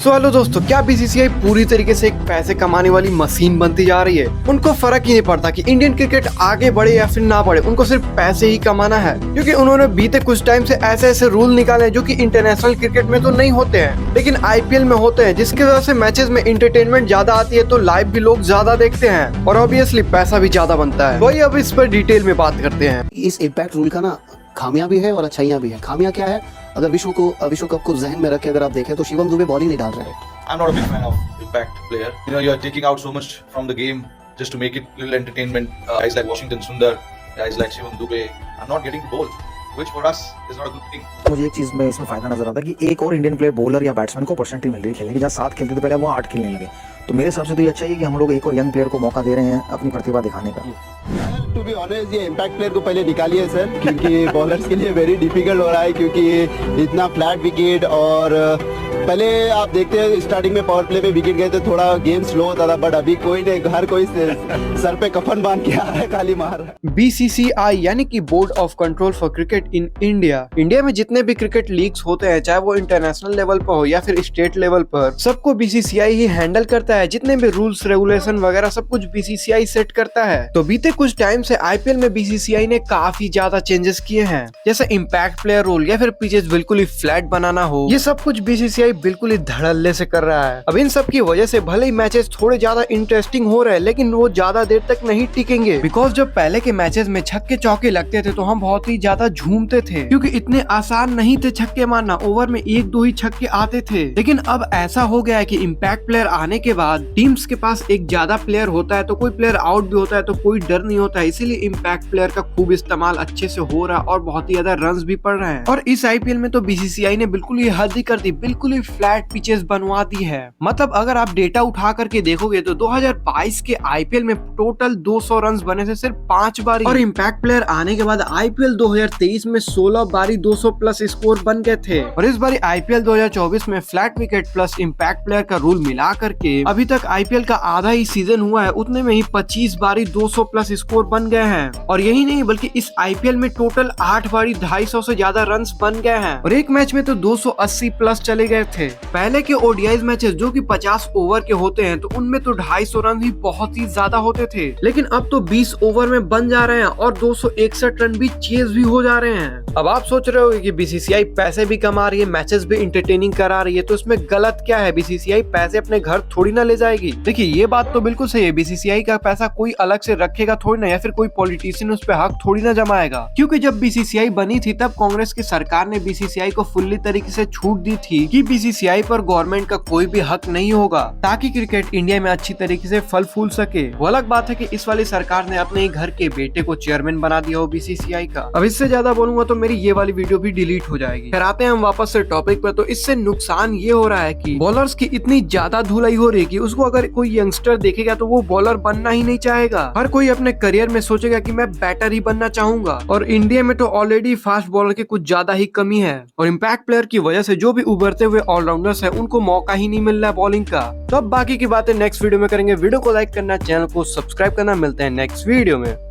So hello दोस्तों, क्या BCCI पूरी तरीके से एक पैसे कमाने वाली मशीन बनती जा रही है? उनको फर्क ही नहीं पड़ता कि इंडियन क्रिकेट आगे बढ़े या फिर ना बढ़े, उनको सिर्फ पैसे ही कमाना है। क्योंकि उन्होंने बीते कुछ टाइम से ऐसे ऐसे रूल निकाले हैं जो कि इंटरनेशनल क्रिकेट में तो नहीं होते हैं लेकिन आईपीएल में होते हैं, जिसकी वजह से मैचेस में एंटरटेनमेंट ज्यादा आती है तो लाइव भी लोग ज्यादा देखते हैं और ऑब्वियसली पैसा भी ज्यादा बनता है। वही अब इस पर डिटेल में बात करते हैं। इस इम्पैक्ट रूल का ना खामियां भी है और अच्छाइयां भी है। खामियां क्या है? अगर विश्व कप को जहन में रख के अगर आप देखें तो शिवम दुबे बॉल ही नहीं डाल रहे। I'm not a big fan of impact player. You know, you're taking out so much from the game just to make it little entertainment. Guys like Washington Sundar, guys like Shivam Dube, are not getting ball, which for us is not a good thing. मुझे एक चीज में इसमें फायदा नजर आता है कि एक और इंडियन प्लेयर बॉलर या बैट्समैन को अपॉर्चुनिटी मिल रही है खेलने की। जहाँ 7 खेलते थे पहले वो 8 खेलने लगे। तो मेरे हिसाब से तो ये अच्छा है कि हम लोग एक और यंग प्लेयर को मौका दे रहे हैं अपनी प्रतिभा दिखाने का। टू बी ऑनेस्ट, ये इम्पैक्ट प्लेयर को पहले निकालिए सर, क्योंकि बॉलर्स के लिए वेरी डिफिकल्ट हो रहा है, क्योंकि इतना फ्लैट विकेट और पहले आप देखते हैं स्टार्टिंग में पावर प्ले में विकेट गए तो थोड़ा गेम स्लो होता था, बट अभी कोई नहीं, हर कोई सर पे कफन बांध के आ रहा है, खाली मार रहा है। बीसीसीआई यानी कि board of control for cricket in India में जितने भी क्रिकेट लीग्स होते हैं, चाहे वो इंटरनेशनल लेवल पर हो या फिर स्टेट लेवल पर, सबको बीसीसीआई ही हैंडल करता है। जितने भी रूल्स रेगुलेशन वगैरह सब कुछ बीसीसीआई सेट करता है। तो बीते कुछ टाइम से आईपीएल में बीसीसीआई ने काफी ज्यादा चेंजेस किए हैं, जैसे इम्पैक्ट प्लेयर रूल या फिर पिचेस बिल्कुल ही फ्लैट बनाना हो, ये सब कुछ बीसीसीआई बिल्कुल ही धड़ल्ले से कर रहा है। अब इन सब की वजह से भले ही मैचेस थोड़े ज्यादा इंटरेस्टिंग हो रहे हैं लेकिन वो ज्यादा देर तक नहीं टिकेंगे। बिकॉज जब पहले के मैचेस में छक्के चौके लगते थे तो हम बहुत ही ज्यादा झूमते थे, क्योंकि इतने आसान नहीं थे छक्के मारना। ओवर में 1-2 ही छक्के आते थे। लेकिन अब ऐसा हो गया है कि इम्पैक्ट प्लेयर आने के बाद टीम्स के पास एक ज्यादा प्लेयर होता है तो कोई प्लेयर आउट भी होता है तो कोई डर नहीं होता है। इसीलिए इम्पैक्ट प्लेयर का खूब इस्तेमाल अच्छे से हो रहा है और बहुत ही ज्यादा रन्स भी पड़ रहे हैं। और इस आईपीएल में तो बीसीसीआई ने बिल्कुल ही हद ही कर दी, बिल्कुल ही फ्लैट पिचेस बनवा दी है। मतलब अगर आप डेटा उठा करके देखोगे तो 2022 के आईपीएल में टोटल 200 रन्स बने थे सिर्फ 5 बारी, और इम्पैक्ट प्लेयर आने के बाद आईपीएल 2023 में 16 बारी 200 प्लस स्कोर बन गए थे। और इस बारी आईपीएल 2024 में flat wicket plus impact player का रूल मिला करके अभी तक आईपीएल का आधा ही सीजन हुआ है, उतने में ही 25 बारी 200 प्लस स्कोर बन गए हैं। और यही नहीं बल्कि इस आईपीएल में टोटल 8 बारी 250 से ज्यादा रन्स बन गए हैं और एक मैच में तो 280 प्लस चले गए थे। पहले के ओडीआई मैचेस जो कि 50 ओवर के होते हैं तो उनमें तो 250 रन ही बहुत ही ज्यादा होते थे, लेकिन अब तो 20 ओवर में बन जा रहे हैं और 261 रन भी चेज भी हो जा रहे हैं। अब आप सोच रहे हो कि बीसीसीआई पैसे भी कमा रही है, मैचेस भी इंटरटेनिंग करा रही है, तो इसमें गलत क्या है? बीसीसीआई पैसे अपने घर थोड़ी ना ले जाएगी। देखिए ये बात तो बिल्कुल सही है, बीसीसीआई का पैसा कोई अलग से रखेगा थोड़ी ना, या फिर कोई पॉलिटिशियन उस पर हक थोड़ी ना जमाएगा। क्योंकि जब बीसीसीआई बनी थी तब कांग्रेस की सरकार ने बीसीसीआई को फुल्ली तरीके से छूट दी थी कि बीसीसीआई पर गवर्नमेंट का कोई भी हक नहीं होगा, ताकि क्रिकेट इंडिया में अच्छी तरीके से फल फूल सके। वो अलग बात है कि इस वाली सरकार ने अपने ही घर के बेटे को चेयरमैन बना दिया हो बीसीसीआई का। अब इससे ज्यादा बोलूंगा तो मेरी ये वाली वीडियो भी डिलीट हो जाएगी। फिर आते हैं हम वापस से टॉपिक पर। तो इससे नुकसान ये हो रहा है कि बॉलर्स की इतनी ज्यादा धुलाई हो रही है कि उसको अगर कोई यंगस्टर देखेगा तो वो बॉलर बनना ही नहीं चाहेगा। हर कोई अपने करियर में सोचेगा कि मैं बैटर ही बनना चाहूंगा, और इंडिया में तो ऑलरेडी फास्ट बॉलर की कुछ ज्यादा ही कमी है। और इम्पैक्ट प्लेयर की वजह से जो भी उभरते हुए ऑलराउंडर्स है उनको मौका ही नहीं मिल रहा है बॉलिंग का। तो अब बाकी की बातें नेक्स्ट वीडियो में करेंगे। वीडियो को लाइक करना, चैनल को सब्सक्राइब करना। मिलते हैं नेक्स्ट वीडियो में।